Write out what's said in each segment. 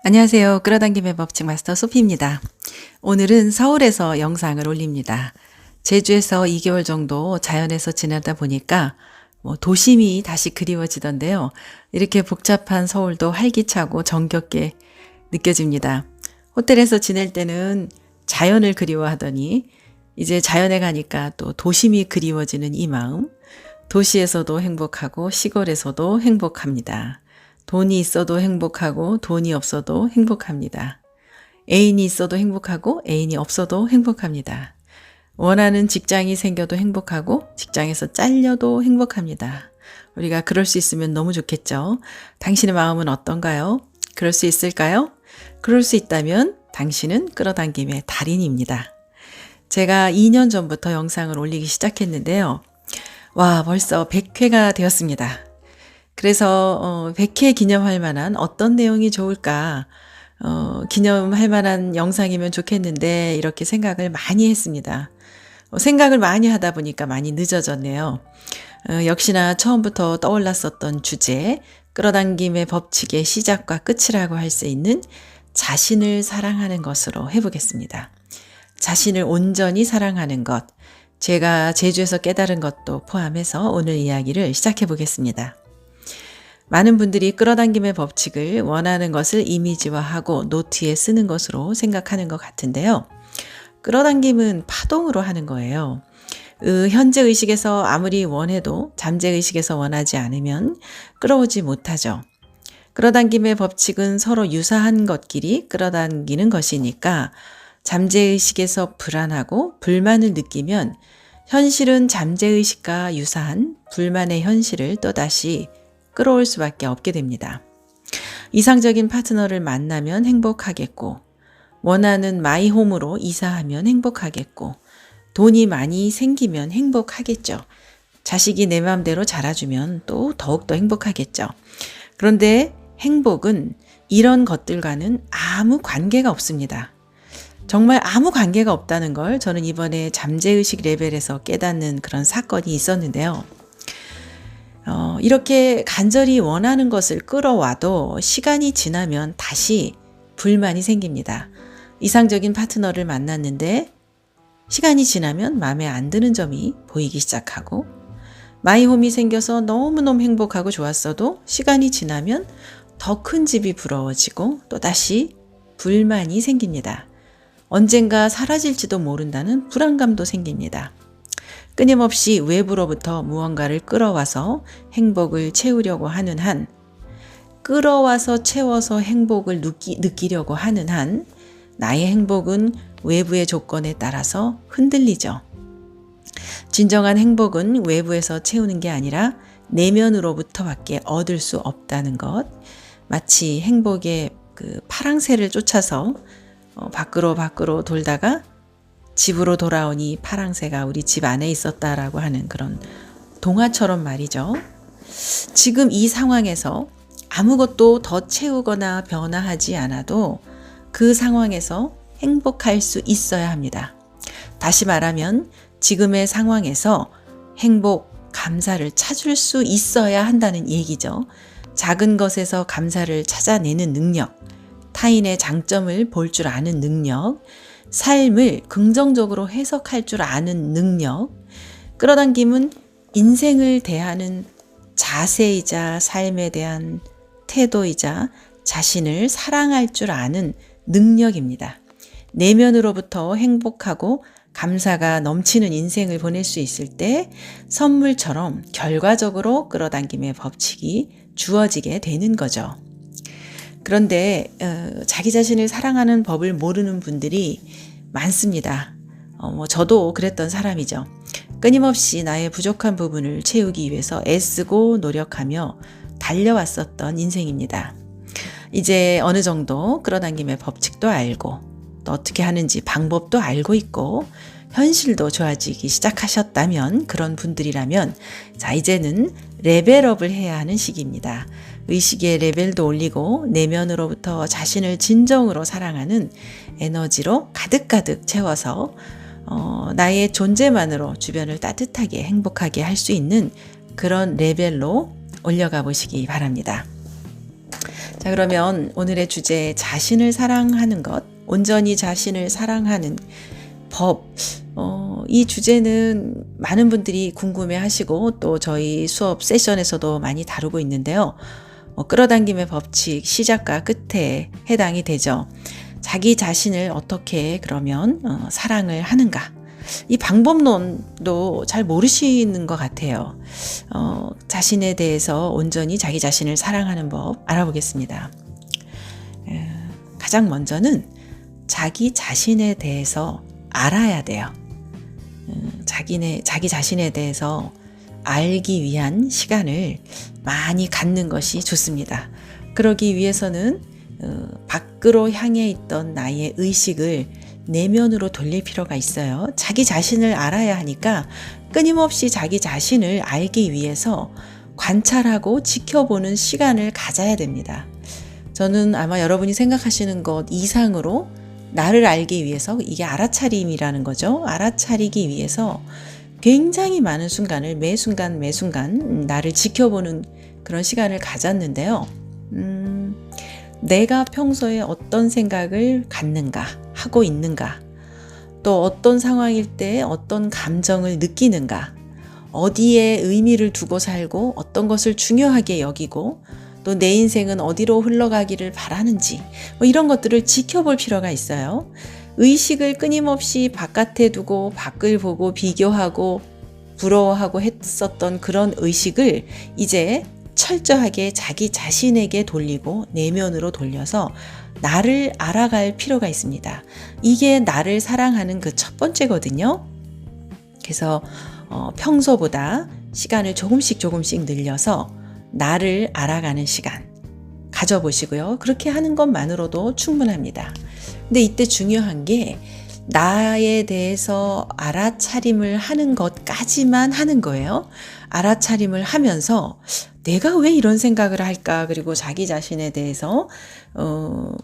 안녕하세요. 끌어당김의 법칙 마스터 소피입니다. 오늘은 서울에서 영상을 올립니다. 제주에서 2개월 정도 자연에서 지내다 보니까 도심이 다시 그리워지던데요. 이렇게 복잡한 서울도 활기차고 정겹게 느껴집니다. 호텔에서 지낼 때는 자연을 그리워하더니 이제 자연에 가니까 또 도심이 그리워지는 이 마음. 도시에서도 행복하고 시골에서도 행복합니다. 돈이 있어도 행복하고 돈이 없어도 행복합니다. 애인이 있어도 행복하고 애인이 없어도 행복합니다. 원하는 직장이 생겨도 행복하고 직장에서 잘려도 행복합니다. 우리가 그럴 수 있으면 너무 좋겠죠. 당신의 마음은 어떤가요? 그럴 수 있을까요? 그럴 수 있다면 당신은 끌어당김의 달인입니다. 제가 2년 전부터 영상을 올리기 시작했는데요. 와, 벌써 100회가 되었습니다. 그래서 100회 기념할 만한 어떤 내용이 좋을까 기념할 만한 영상이면 좋겠는데 이렇게 생각을 많이 했습니다. 생각을 많이 하다 보니까 많이 늦어졌네요. 역시나 처음부터 떠올랐었던 주제, 끌어당김의 법칙의 시작과 끝이라고 할 수 있는 자신을 사랑하는 것으로 해보겠습니다. 자신을 온전히 사랑하는 것, 제가 제주에서 깨달은 것도 포함해서 오늘 이야기를 시작해 보겠습니다. 많은 분들이 끌어당김의 법칙을 원하는 것을 이미지화하고 노트에 쓰는 것으로 생각하는 것 같은데요. 끌어당김은 파동으로 하는 거예요. 현재 의식에서 아무리 원해도 잠재 의식에서 원하지 않으면 끌어오지 못하죠. 끌어당김의 법칙은 서로 유사한 것끼리 끌어당기는 것이니까 잠재의식에서 불안하고 불만을 느끼면 현실은 잠재의식과 유사한 불만의 현실을 또다시 끌어올 수밖에 없게 됩니다. 이상적인 파트너를 만나면 행복하겠고, 원하는 마이홈으로 이사하면 행복하겠고, 돈이 많이 생기면 행복하겠죠. 자식이 내 마음대로 자라주면 또 더욱더 행복하겠죠. 그런데 행복은 이런 것들과는 아무 관계가 없습니다. 정말 아무 관계가 없다는 걸 저는 이번에 잠재의식 레벨에서 깨닫는 그런 사건이 있었는데요. 이렇게 간절히 원하는 것을 끌어와도 시간이 지나면 다시 불만이 생깁니다. 이상적인 파트너를 만났는데 시간이 지나면 마음에 안 드는 점이 보이기 시작하고 마이홈이 생겨서 너무너무 행복하고 좋았어도 시간이 지나면 더 큰 집이 부러워지고 또다시 불만이 생깁니다. 언젠가 사라질지도 모른다는 불안감도 생깁니다. 끊임없이 외부로부터 무언가를 끌어와서 행복을 채우려고 하는 한, 끌어와서 채워서 행복을 느끼려고 하는 한, 나의 행복은 외부의 조건에 따라서 흔들리죠. 진정한 행복은 외부에서 채우는 게 아니라 내면으로부터밖에 얻을 수 없다는 것, 마치 행복의 그 파랑새를 쫓아서 밖으로 돌다가 집으로 돌아오니 파랑새가 우리 집 안에 있었다라고 하는 그런 동화처럼 말이죠. 지금 이 상황에서 아무것도 더 채우거나 변화하지 않아도 그 상황에서 행복할 수 있어야 합니다. 다시 말하면 지금의 상황에서 행복, 감사를 찾을 수 있어야 한다는 얘기죠. 작은 것에서 감사를 찾아내는 능력, 타인의 장점을 볼 줄 아는 능력, 삶을 긍정적으로 해석할 줄 아는 능력, 끌어당김은 인생을 대하는 자세이자 삶에 대한 태도이자 자신을 사랑할 줄 아는 능력입니다. 내면으로부터 행복하고 감사가 넘치는 인생을 보낼 수 있을 때 선물처럼 결과적으로 끌어당김의 법칙이 주어지게 되는 거죠. 그런데 자기 자신을 사랑하는 법을 모르는 분들이 많습니다. 저도 그랬던 사람이죠. 끊임없이 나의 부족한 부분을 채우기 위해서 애쓰고 노력하며 달려왔었던 인생입니다. 이제 어느 정도 끌어당김의 법칙도 알고 또 어떻게 하는지 방법도 알고 있고 현실도 좋아지기 시작하셨다면, 그런 분들이라면 자, 이제는 레벨업을 해야 하는 시기입니다. 의식의 레벨도 올리고 내면으로부터 자신을 진정으로 사랑하는 에너지로 가득가득 채워서 나의 존재만으로 주변을 따뜻하게 행복하게 할 수 있는 그런 레벨로 올려가 보시기 바랍니다. 자, 그러면 오늘의 주제, 자신을 사랑하는 것, 온전히 자신을 사랑하는 법. 이 주제는 많은 분들이 궁금해 하시고 또 저희 수업 세션에서도 많이 다루고 있는데요. 끌어당김의 법칙 시작과 끝에 해당이 되죠. 자기 자신을 어떻게 그러면 사랑을 하는가? 이 방법론도 잘 모르시는 것 같아요. 자신에 대해서 온전히 자기 자신을 사랑하는 법 알아보겠습니다. 가장 먼저는 자기 자신에 대해서 알아야 돼요. 자기 자신에 대해서 알기 위한 시간을 많이 갖는 것이 좋습니다. 그러기 위해서는 밖으로 향해 있던 나의 의식을 내면으로 돌릴 필요가 있어요. 자기 자신을 알아야 하니까 끊임없이 자기 자신을 알기 위해서 관찰하고 지켜보는 시간을 가져야 됩니다. 저는 아마 여러분이 생각하시는 것 이상으로 나를 알기 위해서, 이게 알아차림이라는 거죠. 알아차리기 위해서 굉장히 많은 순간을 매 순간 나를 지켜보는 그런 시간을 가졌는데요. 내가 평소에 어떤 생각을 갖는가, 하고 있는가, 또 어떤 상황일 때 어떤 감정을 느끼는가, 어디에 의미를 두고 살고 어떤 것을 중요하게 여기고 또 내 인생은 어디로 흘러가기를 바라는지, 이런 것들을 지켜볼 필요가 있어요. 의식을 끊임없이 바깥에 두고 밖을 보고 비교하고 부러워하고 했었던 그런 의식을 이제 철저하게 자기 자신에게 돌리고 내면으로 돌려서 나를 알아갈 필요가 있습니다. 이게 나를 사랑하는 그 첫 번째거든요. 그래서 평소보다 시간을 조금씩 늘려서 나를 알아가는 시간 가져보시고요. 그렇게 하는 것만으로도 충분합니다. 근데 이때 중요한 게 나에 대해서 알아차림을 하는 것까지만 하는 거예요. 알아차림을 하면서 내가 왜 이런 생각을 할까? 그리고 자기 자신에 대해서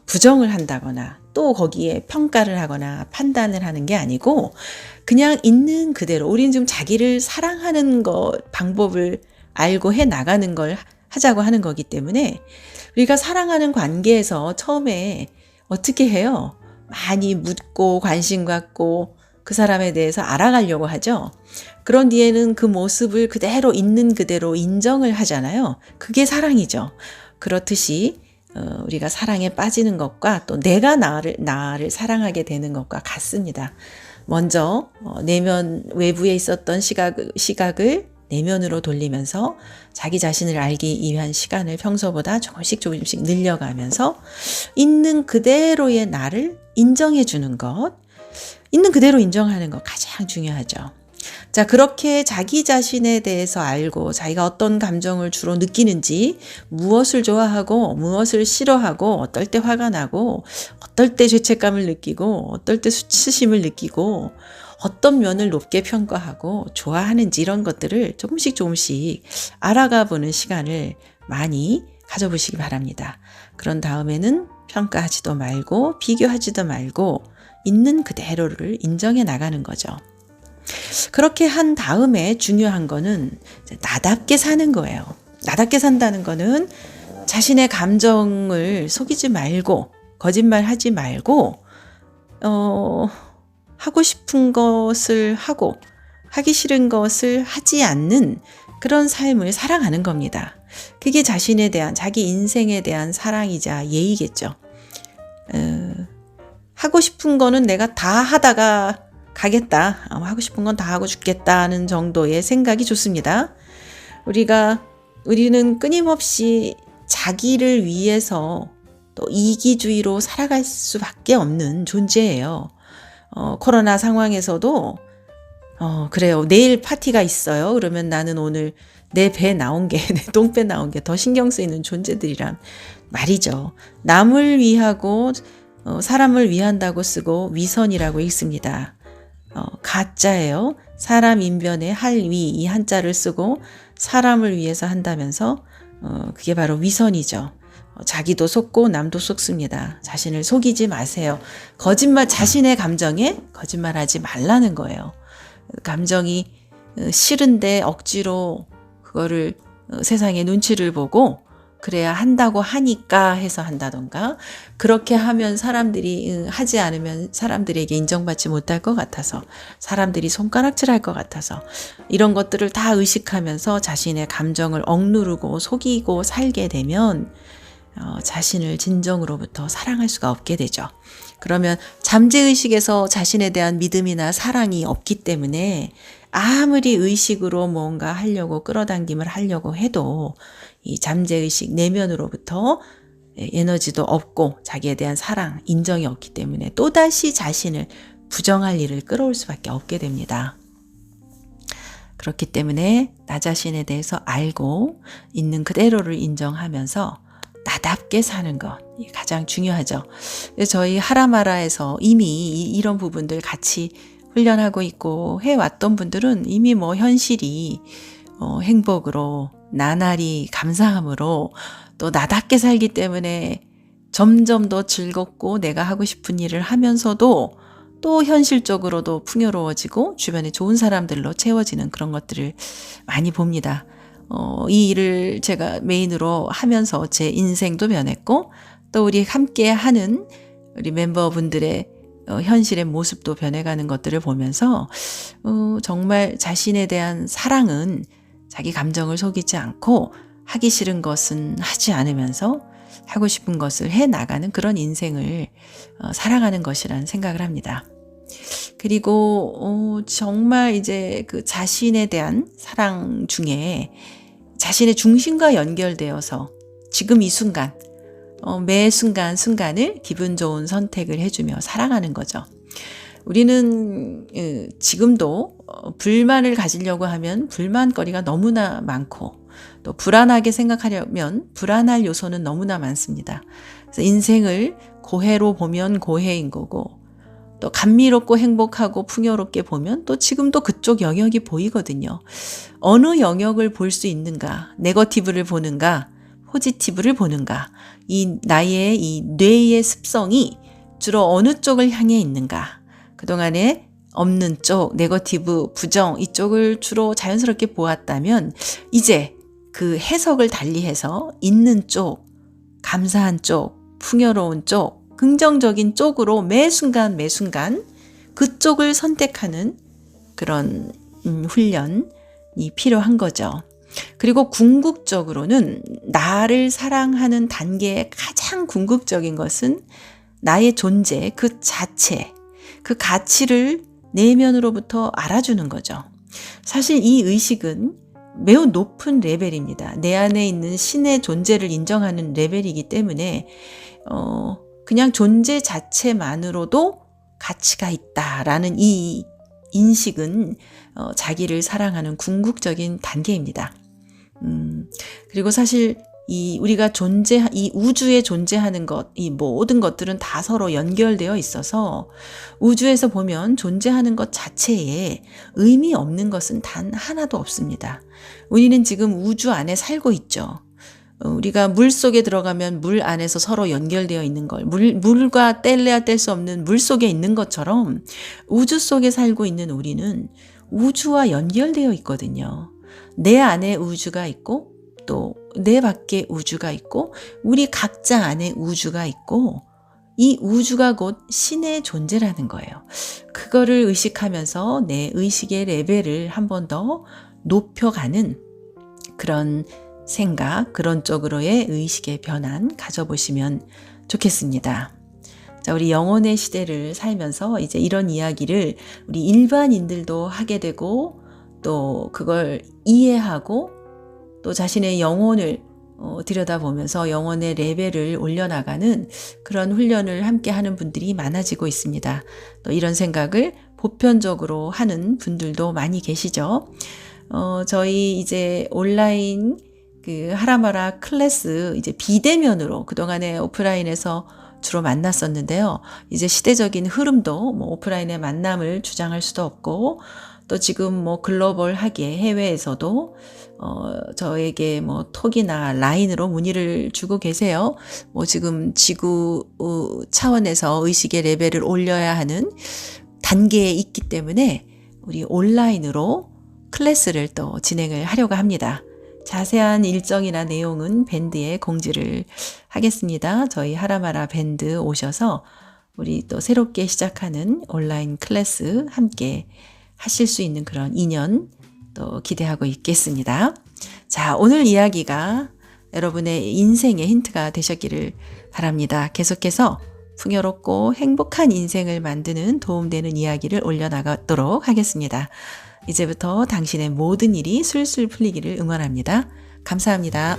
부정을 한다거나 또 거기에 평가를 하거나 판단을 하는 게 아니고 그냥 있는 그대로, 우리는 지금 자기를 사랑하는 방법을 알고 해 나가는 걸 하자고 하는 거기 때문에 우리가 사랑하는 관계에서 처음에 어떻게 해요? 많이 묻고 관심 갖고 그 사람에 대해서 알아가려고 하죠. 그런 뒤에는 그 모습을 그대로 있는 그대로 인정을 하잖아요. 그게 사랑이죠. 그렇듯이 우리가 사랑에 빠지는 것과 또 내가 나를 사랑하게 되는 것과 같습니다. 먼저 내면 외부에 있었던 시각을 내면으로 돌리면서 자기 자신을 알기 위한 시간을 평소보다 조금씩 늘려가면서 있는 그대로의 나를 인정해 주는 것, 있는 그대로 인정하는 것 가장 중요하죠. 자, 그렇게 자기 자신에 대해서 알고 자기가 어떤 감정을 주로 느끼는지, 무엇을 좋아하고 무엇을 싫어하고, 어떨 때 화가 나고 어떨 때 죄책감을 느끼고 어떨 때 수치심을 느끼고 어떤 면을 높게 평가하고 좋아하는지, 이런 것들을 조금씩 알아가 보는 시간을 많이 가져보시기 바랍니다. 그런 다음에는 평가하지도 말고 비교하지도 말고 있는 그대로를 인정해 나가는 거죠. 그렇게 한 다음에 중요한 거는 나답게 사는 거예요. 나답게 산다는 거는 자신의 감정을 속이지 말고 거짓말하지 말고 하고 싶은 것을 하고 하기 싫은 것을 하지 않는 그런 삶을 살아가는 겁니다. 그게 자신에 대한, 자기 인생에 대한 사랑이자 예의겠죠. 하고 싶은 거는 내가 다 하다가 가겠다. 하고 싶은 건 다 하고 죽겠다는 정도의 생각이 좋습니다. 우리는 끊임없이 자기를 위해서 또 이기주의로 살아갈 수밖에 없는 존재예요. 코로나 상황에서도 그래요. 내일 파티가 있어요. 그러면 나는 오늘 내 배 나온 게, 내 똥배 나온 게 더 신경 쓰이는 존재들이란 말이죠. 남을 위하고 사람을 위한다고 쓰고 위선이라고 읽습니다. 가짜예요. 사람 인변에 할위, 이 한자를 쓰고 사람을 위해서 한다면서 그게 바로 위선이죠. 자기도 속고 남도 속습니다. 자신을 속이지 마세요. 자신의 감정에 거짓말하지 말라는 거예요. 감정이 싫은데 억지로 그거를 세상의 눈치를 보고 그래야 한다고 하니까 해서 한다던가, 그렇게 하면 사람들이 하지 않으면 사람들에게 인정받지 못할 것 같아서, 사람들이 손가락질할 것 같아서, 이런 것들을 다 의식하면서 자신의 감정을 억누르고 속이고 살게 되면 자신을 진정으로부터 사랑할 수가 없게 되죠. 그러면 잠재의식에서 자신에 대한 믿음이나 사랑이 없기 때문에 아무리 의식으로 뭔가 하려고 끌어당김을 하려고 해도 이 잠재의식 내면으로부터 에너지도 없고 자기에 대한 사랑, 인정이 없기 때문에 또다시 자신을 부정할 일을 끌어올 수밖에 없게 됩니다. 그렇기 때문에 나 자신에 대해서 알고 있는 그대로를 인정하면서 나답게 사는 것, 가장 중요하죠. 저희 하라마라에서 이미 이런 부분들 같이 훈련하고 있고 해왔던 분들은 이미 뭐 현실이 행복으로, 나날이 감사함으로, 또 나답게 살기 때문에 점점 더 즐겁고 내가 하고 싶은 일을 하면서도 또 현실적으로도 풍요로워지고 주변에 좋은 사람들로 채워지는 그런 것들을 많이 봅니다. 이 일을 제가 메인으로 하면서 제 인생도 변했고, 또 우리 함께 하는 우리 멤버분들의 현실의 모습도 변해가는 것들을 보면서 정말 자신에 대한 사랑은 자기 감정을 속이지 않고 하기 싫은 것은 하지 않으면서 하고 싶은 것을 해 나가는 그런 인생을 살아가는 것이라는 생각을 합니다. 그리고 정말 이제 그 자신에 대한 사랑 중에 자신의 중심과 연결되어서 지금 이 순간, 매 순간을 기분 좋은 선택을 해주며 살아가는 거죠. 우리는 지금도 불만을 가지려고 하면 불만거리가 너무나 많고, 또 불안하게 생각하려면 불안할 요소는 너무나 많습니다. 그래서 인생을 고해로 보면 고해인 거고, 또 감미롭고 행복하고 풍요롭게 보면 또 지금도 그쪽 영역이 보이거든요. 어느 영역을 볼 수 있는가, 네거티브를 보는가, 포지티브를 보는가, 이 나의 이 뇌의 습성이 주로 어느 쪽을 향해 있는가, 그동안에 없는 쪽, 네거티브, 부정 이쪽을 주로 자연스럽게 보았다면 이제 그 해석을 달리해서 있는 쪽, 감사한 쪽, 풍요로운 쪽, 긍정적인 쪽으로 매 순간 그쪽을 선택하는 그런 훈련이 필요한 거죠. 그리고 궁극적으로는 나를 사랑하는 단계의 가장 궁극적인 것은 나의 존재, 그 자체, 그 가치를 내면으로부터 알아주는 거죠. 사실 이 의식은 매우 높은 레벨입니다. 내 안에 있는 신의 존재를 인정하는 레벨이기 때문에 그냥 존재 자체만으로도 가치가 있다라는 이 인식은 자기를 사랑하는 궁극적인 단계입니다. 그리고 사실 우리가 이 우주에 존재하는 것, 이 모든 것들은 다 서로 연결되어 있어서 우주에서 보면 존재하는 것 자체에 의미 없는 것은 단 하나도 없습니다. 우리는 지금 우주 안에 살고 있죠. 우리가 물 속에 들어가면 물 안에서 서로 연결되어 있는 걸, 물과 뗄래야 뗄 수 없는 물 속에 있는 것처럼 우주 속에 살고 있는 우리는 우주와 연결되어 있거든요. 내 안에 우주가 있고 또 내 밖에 우주가 있고 우리 각자 안에 우주가 있고 이 우주가 곧 신의 존재라는 거예요. 그거를 의식하면서 내 의식의 레벨을 한 번 더 높여가는 그런 생각, 그런 쪽으로의 의식의 변환 가져보시면 좋겠습니다. 자, 우리 영혼의 시대를 살면서 이제 이런 이야기를 우리 일반인들도 하게 되고 또 그걸 이해하고 또 자신의 영혼을 들여다보면서 영혼의 레벨을 올려나가는 그런 훈련을 함께 하는 분들이 많아지고 있습니다. 또 이런 생각을 보편적으로 하는 분들도 많이 계시죠. 저희 이제 온라인 그 하라마라 클래스 이제 비대면으로 그동안에 오프라인에서 주로 만났었는데요. 이제 시대적인 흐름도 뭐 오프라인의 만남을 주장할 수도 없고 또 지금 뭐 글로벌하게 해외에서도 저에게 뭐 톡이나 라인으로 문의를 주고 계세요. 뭐 지금 지구 차원에서 의식의 레벨을 올려야 하는 단계에 있기 때문에 우리 온라인으로 클래스를 또 진행을 하려고 합니다. 자세한 일정이나 내용은 밴드에 공지를 하겠습니다. 저희 하라마라 밴드 오셔서 우리 또 새롭게 시작하는 온라인 클래스 함께 하실 수 있는 그런 인연 또 기대하고 있겠습니다. 자, 오늘 이야기가 여러분의 인생의 힌트가 되셨기를 바랍니다. 계속해서 풍요롭고 행복한 인생을 만드는 도움되는 이야기를 올려나가도록 하겠습니다. 이제부터 당신의 모든 일이 술술 풀리기를 응원합니다. 감사합니다.